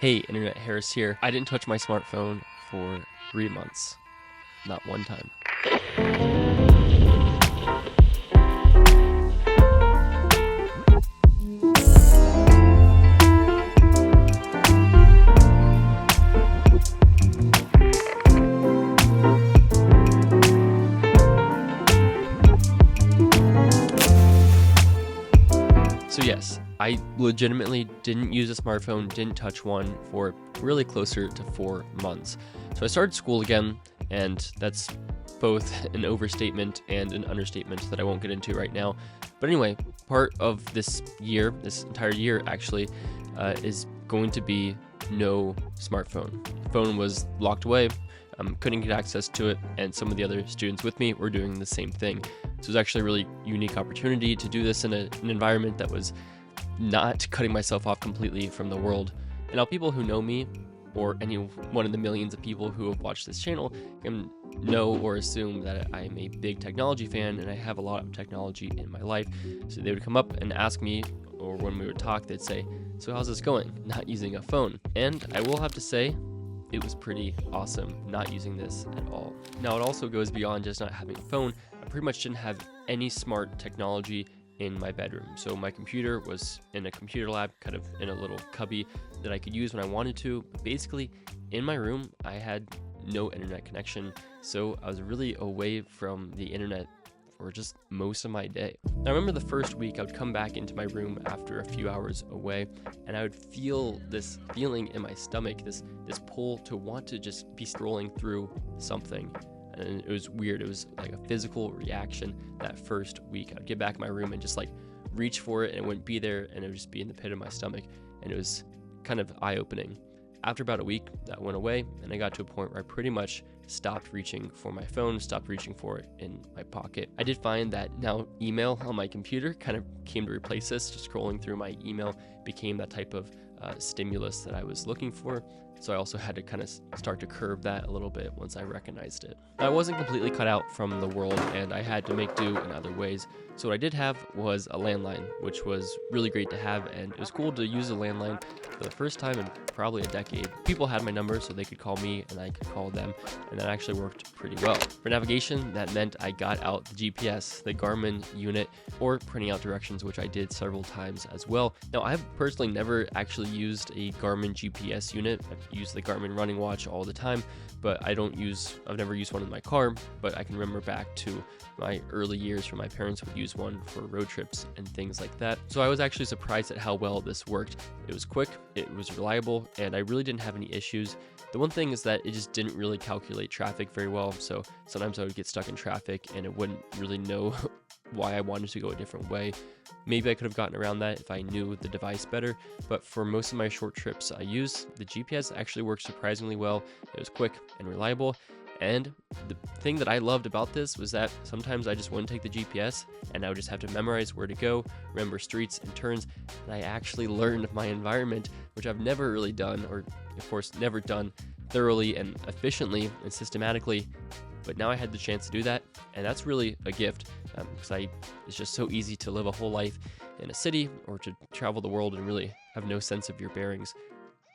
Hey, Internet Harris here. I didn't touch my smartphone for 3 months. Not one time. So yes, I legitimately didn't use a smartphone, didn't touch one for really closer to 4 months. So I started school again, and that's both an overstatement and an understatement that I won't get into right now. But anyway, part of this year, this entire year actually, is going to be no smartphone. The phone was locked away, couldn't get access to it, and some of the other students with me were doing the same thing. So it was actually a really unique opportunity to do this in an environment that was not cutting myself off completely from the world. And now people who know me, or any one of the millions of people who have watched this channel, can know or assume that I am a big technology fan and I have a lot of technology in my life. So they would come up and ask me, or when we would talk, they'd say, "So how's this going? Not using a phone?" And I will have to say, it was pretty awesome not using this at all. Now, it also goes beyond just not having a phone. I pretty much didn't have any smart technology in my bedroom. So my computer was in a computer lab, kind of in a little cubby that I could use when I wanted to. But basically, in my room, I had no internet connection. So I was really away from the internet for just most of my day. I remember the first week I would come back into my room after a few hours away, and I would feel this feeling in my stomach, this pull to want to just be scrolling through something. And it was weird. It was like a physical reaction that first week. I'd get back in my room and just like reach for it, and it wouldn't be there, and it would just be in the pit of my stomach. And it was kind of eye-opening. After about a week, that went away, and I got to a point where I pretty much stopped reaching for my phone, stopped reaching for it in my pocket. I did find that now email on my computer kind of came to replace this. Just scrolling through my email became that type of stimulus that I was looking for. So I also had to kind of start to curb that a little bit once I recognized it. Now, I wasn't completely cut out from the world, and I had to make do in other ways. So what I did have was a landline, which was really great to have, and it was cool to use a landline for the first time in probably a decade. People had my number, so they could call me and I could call them, and that actually worked pretty well. For navigation, that meant I got out the GPS, the Garmin unit, or printing out directions, which I did several times as well. Now, I've personally never actually used a Garmin GPS unit. I've used the Garmin running watch all the time, but I've never used one in my car, but I can remember back to my early years where my parents would use one for road trips and things like that. So I was actually surprised at how well this worked. It was quick, it was reliable, and I really didn't have any issues. The one thing is that it just didn't really calculate traffic very well, so sometimes I would get stuck in traffic and it wouldn't really know why I wanted to go a different way. Maybe I could have gotten around that if I knew the device better, but for most of my short trips I use, the GPS actually worked surprisingly well. It was quick and reliable, and the thing that I loved about this was that sometimes I just wouldn't take the GPS and I would just have to memorize where to go, remember streets and turns, and I actually learned my environment, which I've never really done, or of course never done thoroughly and efficiently and systematically. But now I had the chance to do that, and that's really a gift, because it's just so easy to live a whole life in a city or to travel the world and really have no sense of your bearings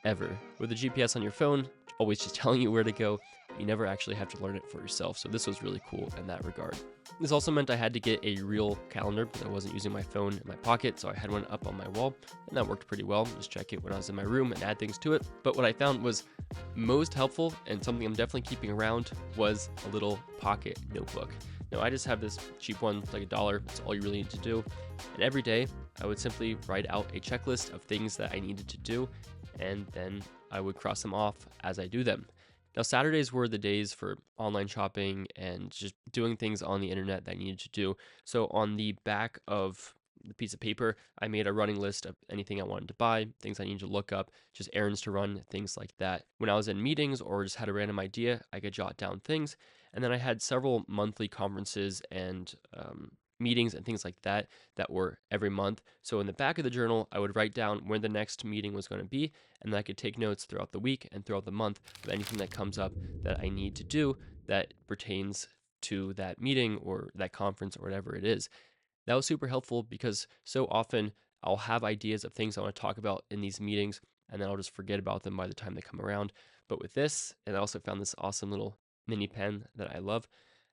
ever. With the GPS on your phone, always just telling you where to go, you never actually have to learn it for yourself. So this was really cool in that regard. This also meant I had to get a real calendar because I wasn't using my phone in my pocket, so I had one up on my wall, and that worked pretty well. Just check it when I was in my room and add things to it. But what I found was most helpful, and something I'm definitely keeping around, was a little pocket notebook. Now, I just have this cheap one, it's like $1. That's all you really need to do. And every day, I would simply write out a checklist of things that I needed to do, and then I would cross them off as I do them. Now, Saturdays were the days for online shopping and just doing things on the internet that I needed to do. So on the back of the piece of paper, I made a running list of anything I wanted to buy, things I needed to look up, just errands to run, things like that. When I was in meetings or just had a random idea, I could jot down things. And then I had several monthly conferences and meetings and things like that were every month. So in the back of the journal, I would write down when the next meeting was going to be, and then I could take notes throughout the week and throughout the month of anything that comes up that I need to do that pertains to that meeting or that conference or whatever it is. That was super helpful because so often I'll have ideas of things I want to talk about in these meetings, and then I'll just forget about them by the time they come around. But with this, and I also found this awesome little mini pen that I love.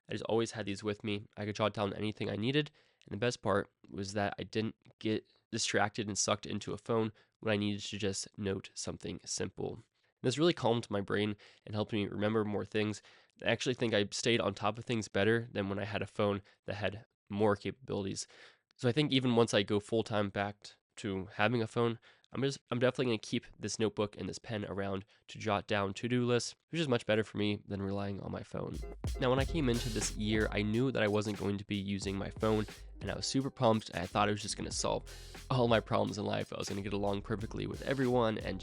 I just always had these with me. I could jot down anything I needed. And the best part was that I didn't get distracted and sucked into a phone when I needed to just note something simple. This really calmed my brain and helped me remember more things. I actually think I stayed on top of things better than when I had a phone that had more capabilities. So I think even once I go full time back to having a phone, I'm definitely going to keep this notebook and this pen around to jot down to-do lists, which is much better for me than relying on my phone. Now, when I came into this year, I knew that I wasn't going to be using my phone, and I was super pumped, and I thought it was just going to solve all my problems in life. I was going to get along perfectly with everyone, and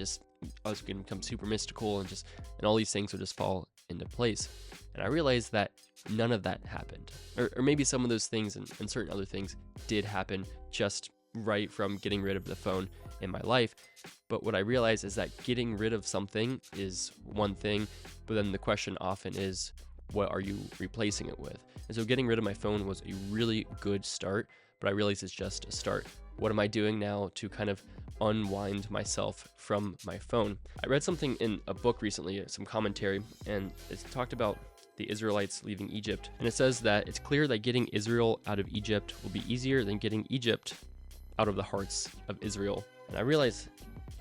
I was going to become super mystical, and all these things would just fall into place. And I realized that none of that happened, or maybe some of those things and certain other things did happen just right from getting rid of the phone in my life. But what I realize is that getting rid of something is one thing, but then the question often is, what are you replacing it with? And so getting rid of my phone was a really good start, but I realize it's just a start. What am I doing now to kind of unwind myself from my phone? I read something in a book recently, some commentary, and it talked about the Israelites leaving Egypt. And it says that it's clear that getting Israel out of Egypt will be easier than getting Egypt out of the hearts of Israel. And I realized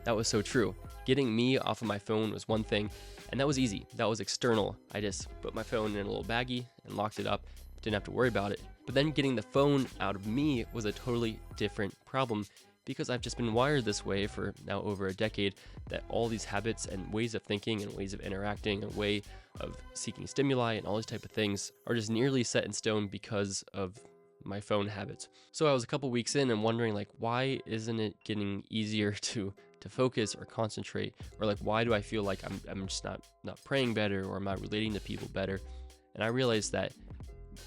that was so true. Getting me off of my phone was one thing, and that was easy. That was external. I just put my phone in a little baggie and locked it up. Didn't have to worry about it. But then getting the phone out of me was a totally different problem, because I've just been wired this way for now over a decade, that all these habits and ways of thinking and ways of interacting and way of seeking stimuli and all these type of things are just nearly set in stone because of my phone habits. So I was a couple weeks in and wondering, like, why isn't it getting easier to focus or concentrate, or like, why do I feel like I'm just not praying better, or I'm not relating to people better? And I realized that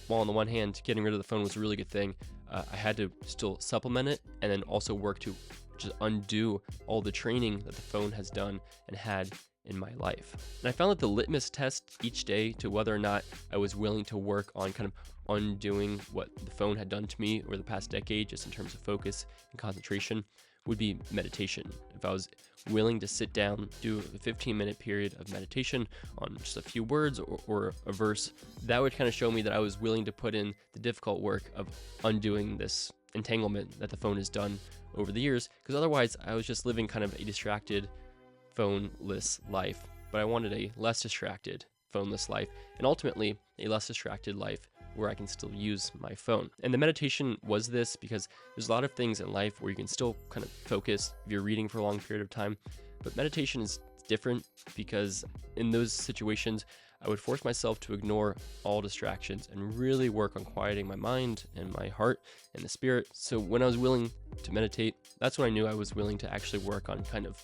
while on the one hand getting rid of the phone was a really good thing, I had to still supplement it and then also work to just undo all the training that the phone has done and had in my life. And I found that the litmus test each day to whether or not I was willing to work on kind of undoing what the phone had done to me over the past decade, just in terms of focus and concentration, would be meditation. If I was willing to sit down, do a 15-minute period of meditation on just a few words or a verse, that would kind of show me that I was willing to put in the difficult work of undoing this entanglement that the phone has done over the years, because otherwise I was just living kind of a distracted, phone-less life. But I wanted a less distracted, phone-less life, and ultimately a less distracted life where I can still use my phone. And the meditation was this, because there's a lot of things in life where you can still kind of focus if you're reading for a long period of time, but meditation is different, because in those situations I would force myself to ignore all distractions and really work on quieting my mind and my heart and the spirit. So when I was willing to meditate, that's when I knew I was willing to actually work on kind of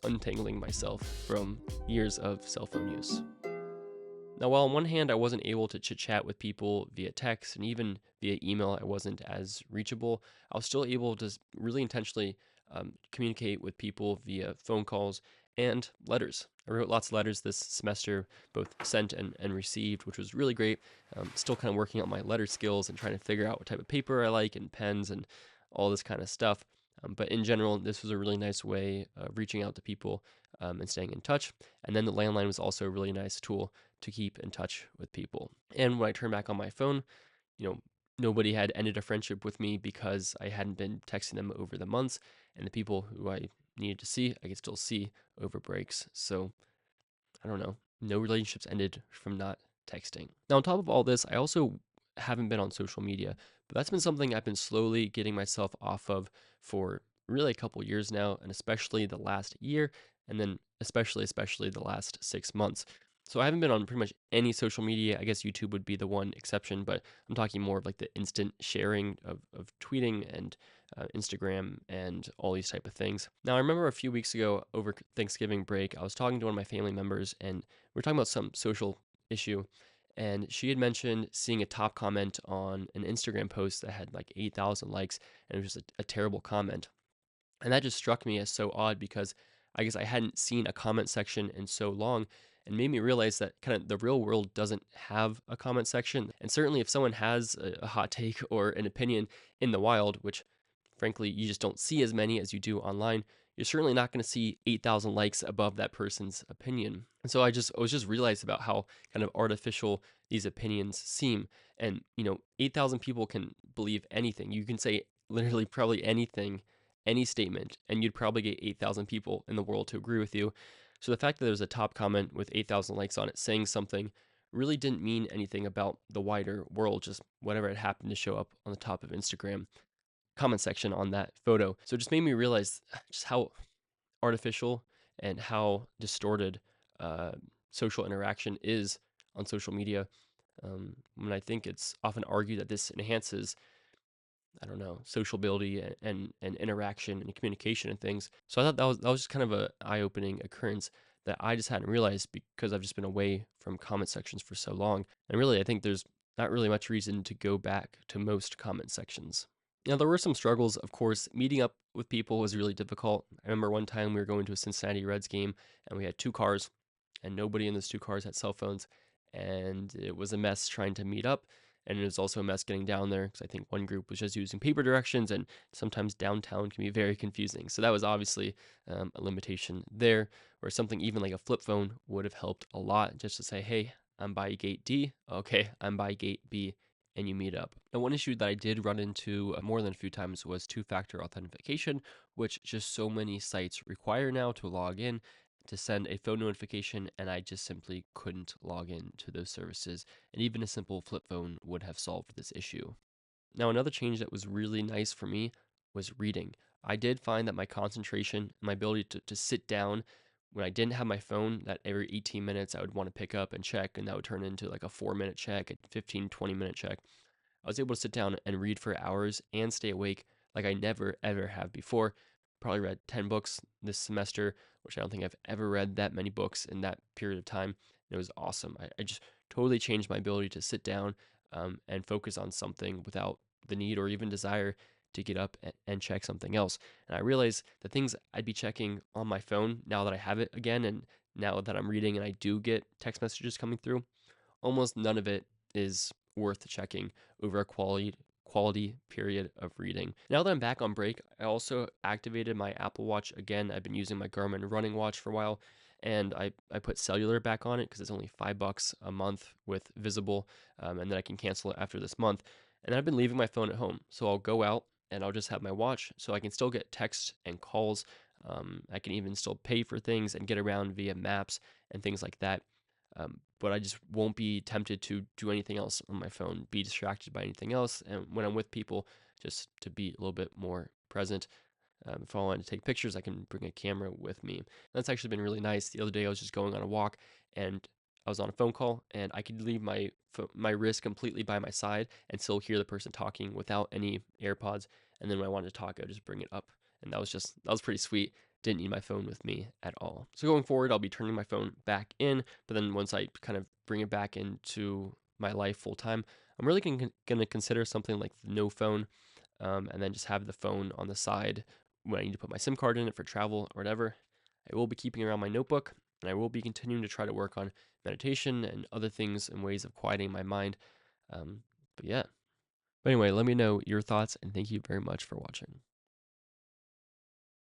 untangling myself from years of cell phone use. Now, while on one hand I wasn't able to chit-chat with people via text, and even via email I wasn't as reachable, I was still able to really intentionally communicate with people via phone calls and letters. I wrote lots of letters this semester, both sent and received, which was really great. Still kind of working on my letter skills and trying to figure out what type of paper I like and pens and all this kind of stuff. But in general, this was a really nice way of reaching out to people and staying in touch. And then the landline was also a really nice tool to keep in touch with people. And when I turned back on my phone, nobody had ended a friendship with me because I hadn't been texting them over the months, and the people who I needed to see, I could still see over breaks. So I don't know, no relationships ended from not texting. Now, on top of all this, I also haven't been on social media, but that's been something I've been slowly getting myself off of for really a couple years now, and especially the last year, and then especially the last 6 months. So I haven't been on pretty much any social media. I guess YouTube would be the one exception, but I'm talking more of like the instant sharing of tweeting and Instagram and all these type of things. Now, I remember a few weeks ago over Thanksgiving break, I was talking to one of my family members, and we were talking about some social issue, and she had mentioned seeing a top comment on an Instagram post that had like 8,000 likes, and it was just a terrible comment. And that just struck me as so odd, because I guess I hadn't seen a comment section in so long, and made me realize that kind of the real world doesn't have a comment section. And certainly if someone has a hot take or an opinion in the wild, which frankly you just don't see as many as you do online, you're certainly not going to see 8,000 likes above that person's opinion. And so I was just realized about how kind of artificial these opinions seem. And, 8,000 people can believe anything. You can say literally probably anything, any statement, and you'd probably get 8,000 people in the world to agree with you. So the fact that there's a top comment with 8,000 likes on it saying something really didn't mean anything about the wider world, just whatever had happened to show up on the top of Instagram comment section on that photo. So it just made me realize just how artificial and how distorted uh, social interaction is on social media. When I think it's often argued that this enhances, I don't know, sociability and interaction and communication and things. So I thought that was just kind of a eye-opening occurrence that I just hadn't realized because I've just been away from comment sections for so long. And really, I think there's not really much reason to go back to most comment sections. Now, there were some struggles, of course. Meeting up with people was really difficult. I remember one time we were going to a Cincinnati Reds game and we had two cars, and nobody in those two cars had cell phones. And it was a mess trying to meet up. And it was also a mess getting down there because I think one group was just using paper directions, and sometimes downtown can be very confusing. So that was obviously a limitation there, where something even like a flip phone would have helped a lot just to say, hey, I'm by gate D. Okay, I'm by gate B, and you meet up. Now, one issue that I did run into more than a few times was two-factor authentication, which just so many sites require now to log in to send a phone notification, and I just simply couldn't log in to those services, and even a simple flip phone would have solved this issue. Now, another change that was really nice for me was reading. I did find that my concentration, my ability to sit down when I didn't have my phone, that every 18 minutes I would want to pick up and check, and that would turn into like a 4 minute check, a 15, 20 minute check. I was able to sit down and read for hours and stay awake like I never ever have before. Probably read 10 books this semester, which I don't think I've ever read that many books in that period of time. It was awesome. I just totally changed my ability to sit down and focus on something without the need or even desire to get up and check something else. And I realized the things I'd be checking on my phone now that I have it again, and now that I'm reading and I do get text messages coming through, almost none of it is worth checking over a quality period of reading. Now that I'm back on break, I also activated my Apple Watch again. I've been using my Garmin running watch for a while, and I put Cellular back on it because it's only $5 a month with Visible, and then I can cancel it after this month. And I've been leaving my phone at home, so I'll go out and I'll just have my watch, so I can still get texts and calls. I can even still pay for things and get around via maps and things like that. But I just won't be tempted to do anything else on my phone, be distracted by anything else. And when I'm with people, just to be a little bit more present. If I want to take pictures, I can bring a camera with me. That's actually been really nice. The other day, I was just going on a walk and I was on a phone call, and I could leave my wrist completely by my side and still hear the person talking without any AirPods. And then when I wanted to talk, I would just bring it up, and that was pretty sweet. Didn't need my phone with me at all. So going forward, I'll be turning my phone back in, but then once I kind of bring it back into my life full time, I'm really going to consider something like no phone, and then just have the phone on the side when I need to put my SIM card in it for travel or whatever. I will be keeping around my notebook, and I will be continuing to try to work on meditation and other things and ways of quieting my mind. But yeah. But anyway, let me know your thoughts, and thank you very much for watching.